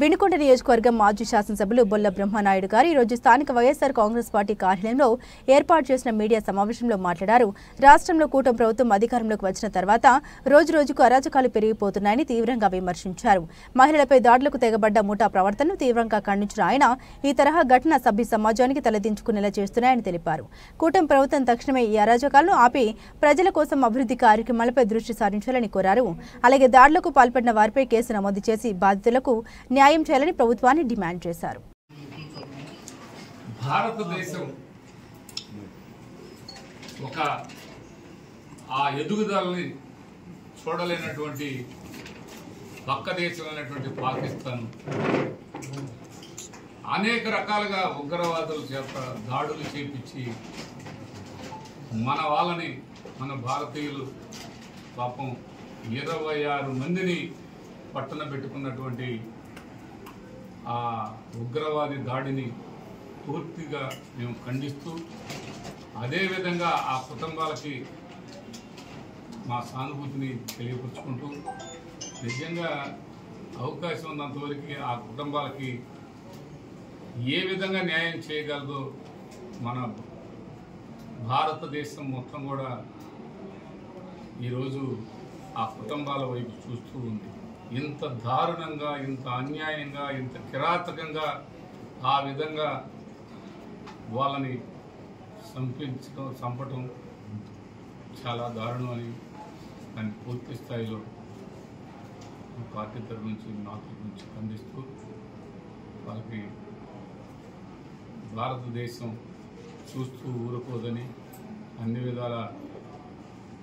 వినుకొండ నియోజకవర్గం మాజీ శాసనసభ్యులు బొల్ల బ్రహ్మనాయుడు గారు ఈరోజు స్థానిక వైఎస్ఆర్ కాంగ్రెస్ పార్టీ కార్యాలయంలో ఏర్పాటు చేసిన మీడియా సమావేశంలో మాట్లాడారు. రాష్ట్రంలో కూటమి ప్రభుత్వం అధికారంలోకి వచ్చిన తర్వాత రోజురోజుకు అరాచకాలు పెరిగిపోతున్నాయని తీవ్రంగా విమర్శించారు. మహిళలపై దాడులకు తెగబడ్డ ముఠా ప్రవర్తనను తీవ్రంగా ఖండించిన ఆయన ఈ తరహా ఘటన సభ్య సమాజానికి తలదించుకునేలా చేస్తున్నాయని తెలిపారు. కూటమి ప్రభుత్వం తక్షణమే ఈ అరాచకాలను ఆపి ప్రజల కోసం అభివృద్ధి కార్యక్రమాలపై దృష్టి సారించాలని కోరారు. అలాగే దాడులకు పాల్పడిన వారిపై కేసు నమోదు చేసి బాధితులకు న్యాయం చేయాలని ప్రభుత్వాన్ని డిమాండ్ చేశారు. భారతదేశం ఒక ఆ ఎదుగుదలని చూడలేనటువంటి పక్క దేశమైనటువంటి పాకిస్తాన్ అనేక రకాలుగా ఉగ్రవాదుల చేత దాడులు చేపించి మన వాళ్ళని మన భారతీయులు పాపం 26 మందిని పట్టణ పెట్టుకున్నటువంటి ఆ ఉగ్రవాది దాడిని పూర్తిగా మేము ఖండిస్తూ అదేవిధంగా ఆ కుటుంబాలకి మా సానుభూతిని తెలియపరుచుకుంటూ నిజంగా అవకాశం ఉన్నంతవరకు ఆ కుటుంబాలకి ఏ విధంగా న్యాయం చేయగలదో మన భారతదేశం మొత్తం కూడా ఈరోజు ఆ కుటుంబాల వైపు చూస్తూ ఉంది. ఇంత దారుణంగా, ఇంత అన్యాయంగా, ఇంత కిరాతకంగా ఆ విధంగా వాళ్ళని చంపటం చాలా దారుణం అని దాన్ని పూర్తి స్థాయిలో పార్టీ తరఫు నుంచి నాయకుల నుంచి ఖండిస్తూ వాళ్ళకి భారతదేశం చూస్తూ ఊరుకోదని అన్ని విధాల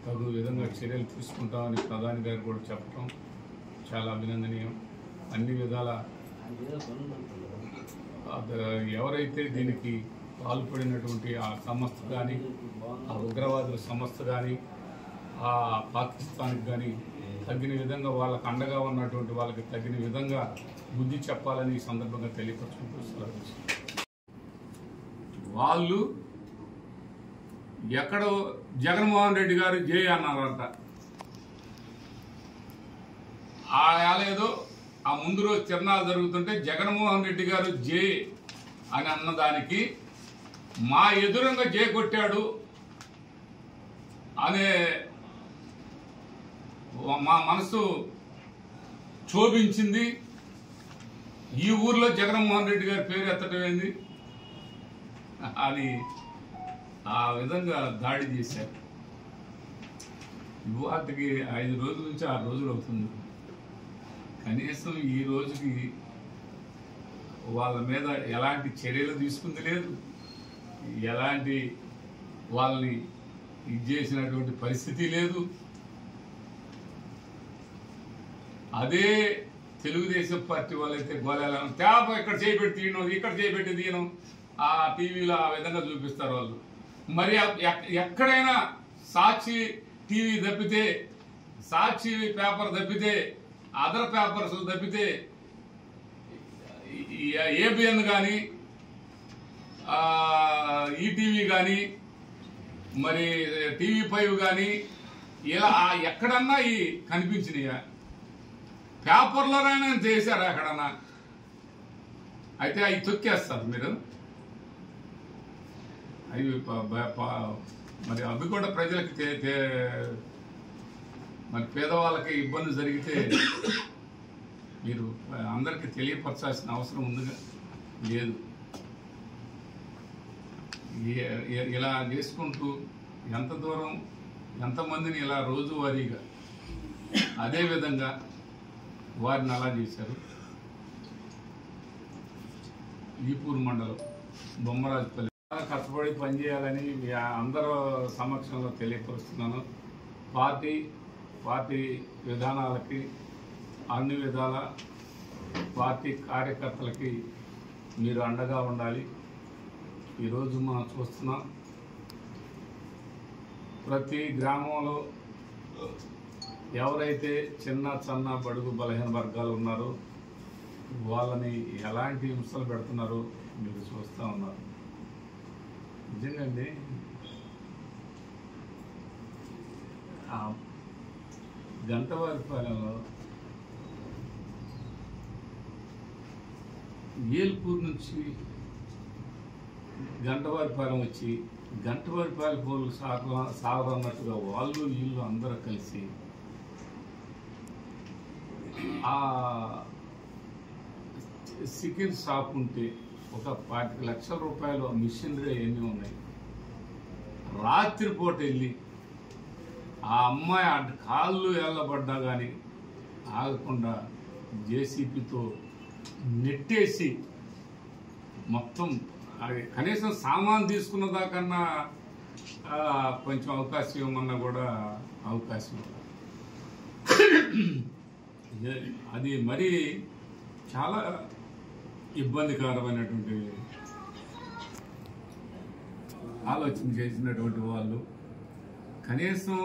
తగు విధంగా చర్యలు తీసుకుంటామని ప్రధాని గారు కూడా చెప్పడం చాలా అభినందనీయం. అన్ని విధాల ఎవరైతే దీనికి పాల్పడినటువంటి ఆ సంస్థ కానీ, ఆ ఉగ్రవాదుల సంస్థ కానీ, ఆ పాకిస్తాన్కి కానీ తగిన విధంగా వాళ్ళకు అండగా ఉన్నటువంటి వాళ్ళకి తగిన విధంగా బుద్ధి చెప్పాలని ఈ సందర్భంగా తెలియపరుచుకుంటూ వాళ్ళు ఎక్కడో జగన్మోహన్ రెడ్డి గారు జై అన్నారంట. ఏదో ఆ ముందు రోజు తిరణాలు జరుగుతుంటే జగన్మోహన్ రెడ్డి గారు జై అని అన్నదానికి మా ఎదురుగా జై కొట్టాడు అనే మా మనసు క్షోభించింది. ఈ ఊర్లో జగన్మోహన్ రెడ్డి గారి పేరు ఎత్తడం ఏంది అని ఆ విధంగా దాడి చేశారు. వాటికి 5 రోజుల నుంచి 6 రోజులు అవుతుంది. కనీసం ఈ రోజుకి వాళ్ళ మీద ఎలాంటి చర్యలు తీసుకుంది లేదు, ఎలాంటి వాళ్ళని ఇది చేసినటువంటి పరిస్థితి లేదు. అదే తెలుగుదేశం పార్టీ వాళ్ళైతే గోళాలను తేప ఇక్కడ చేయబెట్టి తీయడం, ఇక్కడ చేయబెట్టి తీయడం ఆ టీవీలో ఆ విధంగా చూపిస్తారు వాళ్ళు. మరి ఎక్కడైనా సాక్షి టీవీ తప్పితే, సాక్షి పేపర్ తప్పితే, అదర్ పేపర్స్ తప్పితే ఏబిఎన్ కానీ, ఈటీవీ కానీ, మరి TV5 కానీ ఇలా ఎక్కడన్నా ఈ కనిపించినాయా? పేపర్లోనైనా చేశారా ఎక్కడన్నా? అయితే అవి తొక్కేస్తారు మీరు. అవి మరి అవి కూడా ప్రజలకి మరి పేదవాళ్ళకి ఇబ్బంది జరిగితే మీరు అందరికీ తెలియపరచాల్సిన అవసరం ఉందిగా లేదు. ఇలా చేసుకుంటూ ఎంత దూరం ఎంతమందిని ఇలా రోజువారీగా అదేవిధంగా వారిని అలా చేశారు. ఈపూరు మండలం బొమ్మరాజుపల్లి కష్టపడి పనిచేయాలని అందరూ సమక్షంలో తెలియపరుస్తున్నాను. పార్టీ విధానాలకి అన్ని విధాల పార్టీ కార్యకర్తలకి మీరు అండగా ఉండాలి. ఈరోజు మనం చూస్తున్నాం ప్రతి గ్రామంలో ఎవరైతే చిన్న బడుగు బలహీన వర్గాలు ఉన్నారో వాళ్ళని ఎలాంటి హింసలు పెడుతున్నారో మీరు చూస్తూ ఉన్నారు. నిజంగా గంటవారిపాలెంలో ఏల్పూర్ నుంచి గంటవారిపాలెం వచ్చి గంటవారిపాలెం పోలు సాగరన్నట్టుగా వాళ్ళు వీళ్ళు అందరూ కలిసి ఆ చికెన్ షాప్ ఉంటే ఒక 25 లక్షల రూపాయలు మిషనరీ అవన్నీ ఉన్నాయి. రాత్రిపూట వెళ్ళి ఆ అమ్మాయి కాళ్ళు ఎల్లబడ్డా కానీ ఆగకుండా జేసీపీతో నెట్టేసి మొత్తం కనీసం సామాన్ తీసుకున్న దాకన్నా కొంచెం అవకాశం ఇవ్వమన్నా కూడా అవకాశం అది మరీ చాలా ఇబ్బందికరమైనటువంటి ఆలోచన చేసినటువంటి వాళ్ళు కనీసం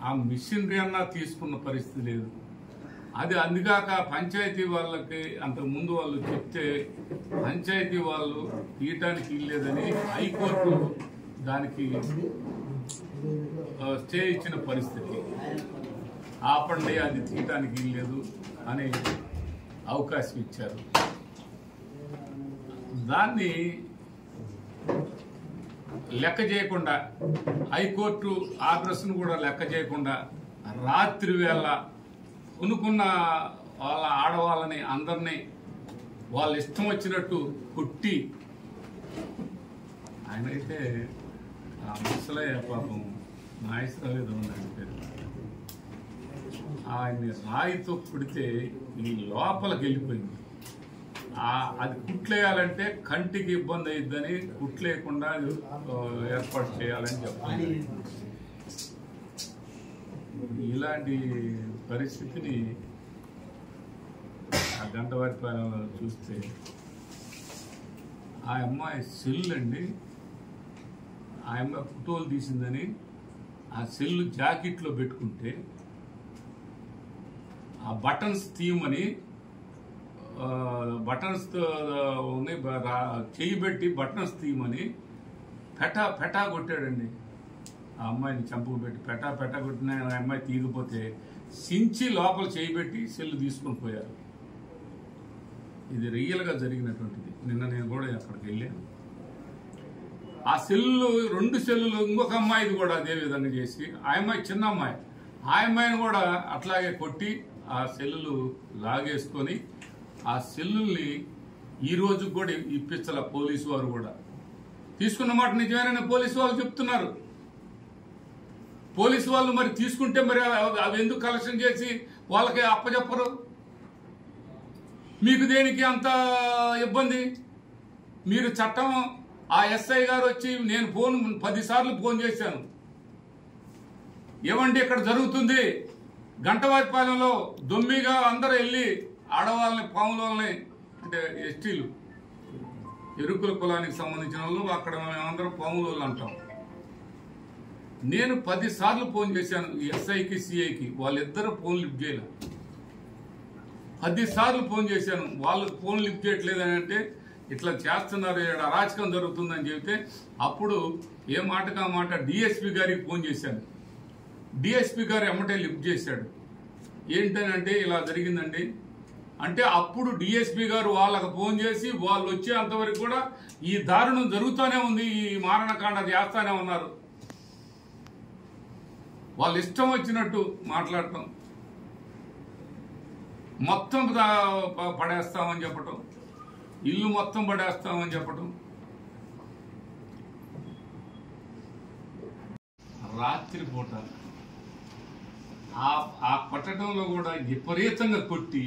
ఆ మిషనరీ అన్నా తీసుకున్న పరిస్థితి లేదు. అది అందుకాక పంచాయతీ వాళ్ళకి అంతకుముందు వాళ్ళు చెప్తే పంచాయతీ వాళ్ళు తీయటానికి ఇల్లేదని హైకోర్టు దానికి స్టే ఇచ్చిన పరిస్థితి. ఆపండి, అది తీయటానికి ఇల్లేదు అని అవకాశం ఇచ్చారు. దాన్ని లెక్క చేయకుండా హైకోర్టు ఆర్డర్స్ను కూడా లెక్క చేయకుండా రాత్రి వేళ కొనుక్కున్న వాళ్ళ ఆడవాళ్ళని అందరినీ వాళ్ళ ఇష్టం వచ్చినట్టు కొట్టి, ఆయనైతే ఆ ముసలయ్య పాపం నాయసరావు ఉన్నాడు పేరు, ఆయన్ని రాయితో కొడితే ఈ లోపలికి వెళ్ళిపోయింది. అది కుట్లేయాలంటే కంటికి ఇబ్బంది అయ్యిద్దని కుట్లేయకుండా ఏర్పాటు చేయాలని చెప్పాలి. ఇలాంటి పరిస్థితిని ఆ గంటవారిపాలెంలో చూస్తే ఆ అమ్మాయి సెల్ అండి, ఆ అమ్మాయి ఫోటోలు తీసిందని ఆ సెల్ జాకెట్లో పెట్టుకుంటే ఆ బటన్స్ తీయమని బటన్స్ చేయి పెట్టి బటన్స్ తీయమని పెటా కొట్టాడండి. ఆ అమ్మాయిని చంపుకు పెట్టి పెటా కొట్టిన ఆ అమ్మాయి తీయకపోతే సించి లోపల చేయి పెట్టి సెల్లు తీసుకొని పోయారు. ఇది రియల్గా జరిగినటువంటిది. నిన్న నేను కూడా అక్కడికి వెళ్ళాను. ఆ సెల్లు 2 సెల్లులు ఇంకొక అమ్మాయిది కూడా అదే విధంగా చేసి, ఆ అమ్మాయి చిన్న అమ్మాయి, ఆ అమ్మాయిని కూడా అట్లాగే కొట్టి ఆ సెల్లులు లాగేసుకొని ఆ సెల్లుల్ని ఈ రోజు కూడా ఇప్పించాల. పోలీసు వారు కూడా తీసుకున్న మాట నిజమేనని పోలీసు వాళ్ళు చెప్తున్నారు. పోలీసు వాళ్ళు మరి తీసుకుంటే మరి అవి ఎందుకు కలెక్షన్ చేసి వాళ్ళకి అప్పచెప్పరు? మీకు దేనికి అంత ఇబ్బంది? మీరు చట్టం ఆ ఎస్ఐ గారు వచ్చి నేను 10 సార్లు ఫోన్ చేశాను, ఏమండి ఇక్కడ జరుగుతుంది గంటవారిపాలెంలో దొమ్మిగా అందరూ వెళ్ళి ఆడవాళ్ళని పాములని, అంటే ఎస్టీలు ఎరుకుల కులానికి సంబంధించిన వాళ్ళు అక్కడ మేమందరం పాములు అంటాం. నేను 10 సార్లు ఫోన్ చేశాను ఎస్ఐకి సిఐకి, వాళ్ళిద్దరూ ఫోన్ లిఫ్ట్ చేయలేదు. 10 సార్లు ఫోన్ చేశాను, వాళ్ళు ఫోన్ లిఫ్ట్ చేయట్లేదని అంటే ఇట్లా చేస్తున్నారు, అరాచకం జరుగుతుందని చెబితే అప్పుడు ఏ మాటగా మాట డిఎస్పీ గారికి ఫోన్ చేశాను. డిఎస్పీ గారు ఎమ్మటే లిఫ్ట్ చేశాడు. ఏంటని అంటే ఇలా జరిగిందండి అంటే అప్పుడు డిఎస్పీ గారు వాళ్ళకు ఫోన్ చేసి వాళ్ళు వచ్చేంతవరకు కూడా ఈ దారుణం జరుగుతూనే ఉంది, ఈ మారణకాండ చేస్తానే ఉన్నారు. వాళ్ళు ఇష్టం వచ్చినట్టు మాట్లాడటం, మొత్తం పడేస్తామని చెప్పటం, ఇల్లు మొత్తం పడేస్తామని చెప్పటం. రాత్రిపూట ఆ కొట్టడంలో కూడా విపరీతంగా కొట్టి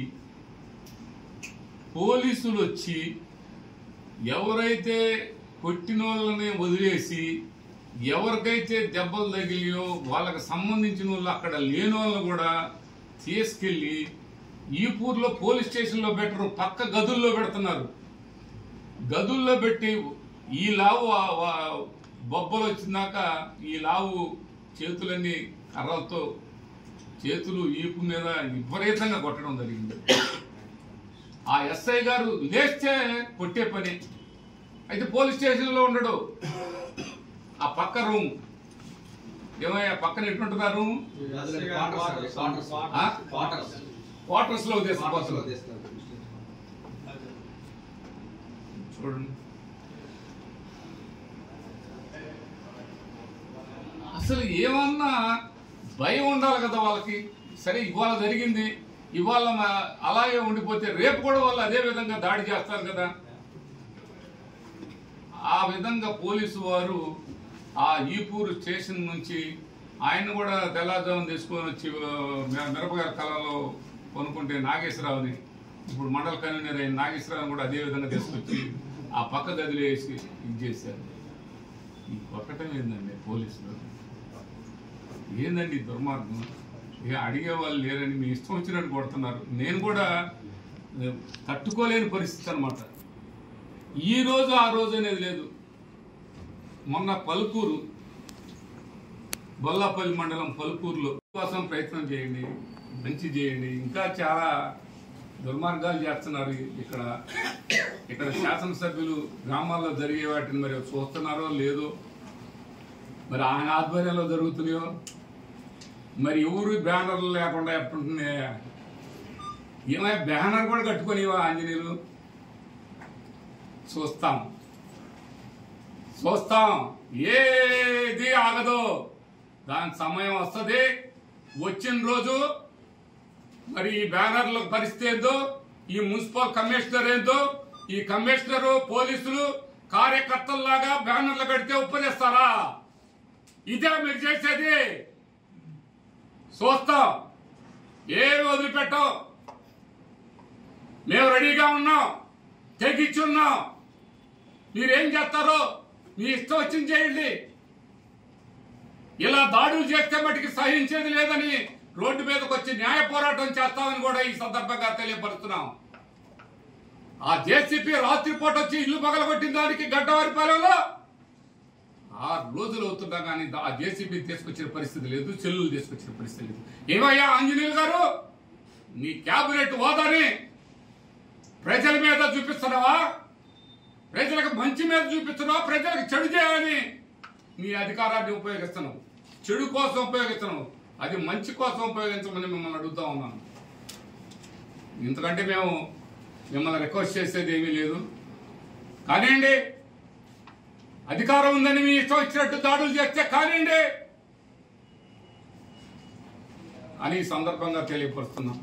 పోలీసులు వచ్చి ఎవరైతే కొట్టిన వాళ్ళని వదిలేసి ఎవరికైతే దెబ్బలు తగిలియో వాళ్ళకి సంబంధించిన వాళ్ళు అక్కడ లేని వాళ్ళని కూడా తీసుకెళ్లి ఈపూర్లో పోలీస్ స్టేషన్లో పెట్టరు, పక్క గదుల్లో పెడుతున్నారు. గదుల్లో పెట్టి ఈ లావు బొబ్బలు వచ్చినాక ఈ లావు చేతులన్నీ కర్రలతో చేతులు ఈపు మీద విపరీతంగా కొట్టడం జరిగింది. ఆ ఎస్ఐ గారు లేస్తే కొట్టే పని. అయితే పోలీస్ స్టేషన్లో ఉండడు, ఆ పక్క రూమ్ ఏమయ్యా పక్కన ఎట్లుంటుంది ఆ రూమ్? క్వార్టర్స్ లో చూడండి. అసలు ఏమన్నా భయం ఉండాలి కదా వాళ్ళకి. సరే ఇవాళ జరిగింది, ఇవాళ అలాగే ఉండిపోతే రేపు కూడా వాళ్ళు అదే విధంగా దాడి చేస్తారు కదా. ఆ విధంగా పోలీసు వారు ఆ ఈపూరు స్టేషన్ నుంచి ఆయన కూడా తెల్లారుజామున తీసుకొని వచ్చి మిరపకాయల కళలో కొనుక్కుంటే నాగేశ్వరరావుని, ఇప్పుడు మండల కన్వీనర్ అయిన నాగేశ్వరరావుని కూడా అదే విధంగా తీసుకొచ్చి ఆ పక్క గదిలో వేసి ఇది చేశారు. ఈ కొట్టడం ఏందండి పోలీసులు? ఏందండి దుర్మార్గం? ఇక అడిగే వాళ్ళు లేరని మీ ఇష్టం వచ్చినట్టు కొడుతున్నారు. నేను కూడా తట్టుకోలేని పరిస్థితి అనమాట. ఈ రోజు ఆ రోజు అనేది లేదు. మొన్న పలుకూరు, బొల్లాపల్లి మండలం పలుకూరులో కోసం ప్రయత్నం చేయండి, మంచి చేయండి. ఇంకా చాలా దుర్మార్గాలు చేస్తున్నారు ఇక్కడ శాసనసభ్యులు గ్రామాల్లో జరిగే వాటిని మరి చూస్తున్నారో లేదో, మరి ఆయన ఆధ్వర్యంలో జరుగుతున్నాయో, మరి ఎవరు బ్యానర్లు లేకుండా ఎప్పుడుంటున్నాయి? ఏమైనా బ్యానర్ కూడా కట్టుకునేవా ఆంజనేయులు? చూస్తాం, ఏది ఆగదు. దాని సమయం వస్తుంది. వచ్చిన రోజు మరి ఈ బ్యానర్ల పరిస్థితి ఏందో, ఈ మున్సిపల్ కమిషనర్ ఏందో, ఈ కమిషనరు పోలీసులు కార్యకర్తల్లాగా బ్యానర్లు కడితే ఉపదేస్తారా? ఇదే మీరు చేసేది? చూస్తాం, ఏమి వదిలిపెట్టాం. మేము రెడీగా ఉన్నాం, తెగిచ్చున్నాం. మీరేం చేస్తారో మీ ఇష్టం వచ్చింది చేయండి. ఇలా దాడులు చేస్తే మటుకు సహించేది లేదని రోడ్డు మీదకి వచ్చి న్యాయ పోరాటం చేస్తామని కూడా ఈ సందర్భంగా తెలియపరుస్తున్నాం. ఆ జేసీపీ రాత్రిపూట వచ్చి ఇల్లు పగలగొట్టిన దానికి గడ్డవారిపాలెంలో 6 రోజులు అవుతున్నా కానీ ఆ జేసీబీ తీసుకొచ్చిన పరిస్థితి లేదు, చెల్లులు తీసుకొచ్చిన పరిస్థితి లేదు. ఏమయ్యా ఆంజనేయులు గారు, నీ క్యాబినెట్ హోదాని ప్రజల మీద చూపిస్తున్నావా? ప్రజలకు మంచి మీద చూపిస్తున్నావా? ప్రజలకు చెడు చేయాలని నీ అధికారాన్ని ఉపయోగిస్తున్నావు, చెడు కోసం ఉపయోగిస్తున్నావు. అది మంచి కోసం ఉపయోగించమని మిమ్మల్ని అడుగుతా ఉన్నాను. ఇంతకంటే మేము మిమ్మల్ని రిక్వెస్ట్ చేసేది ఏమీ లేదు. కానివ్వండి, అధికారం ఉందని మీ ఇష్టం వచ్చినట్టు దాడులు చేస్తే కానివ్వండి అని ఈ సందర్భంగా తెలియపరుస్తున్నాం.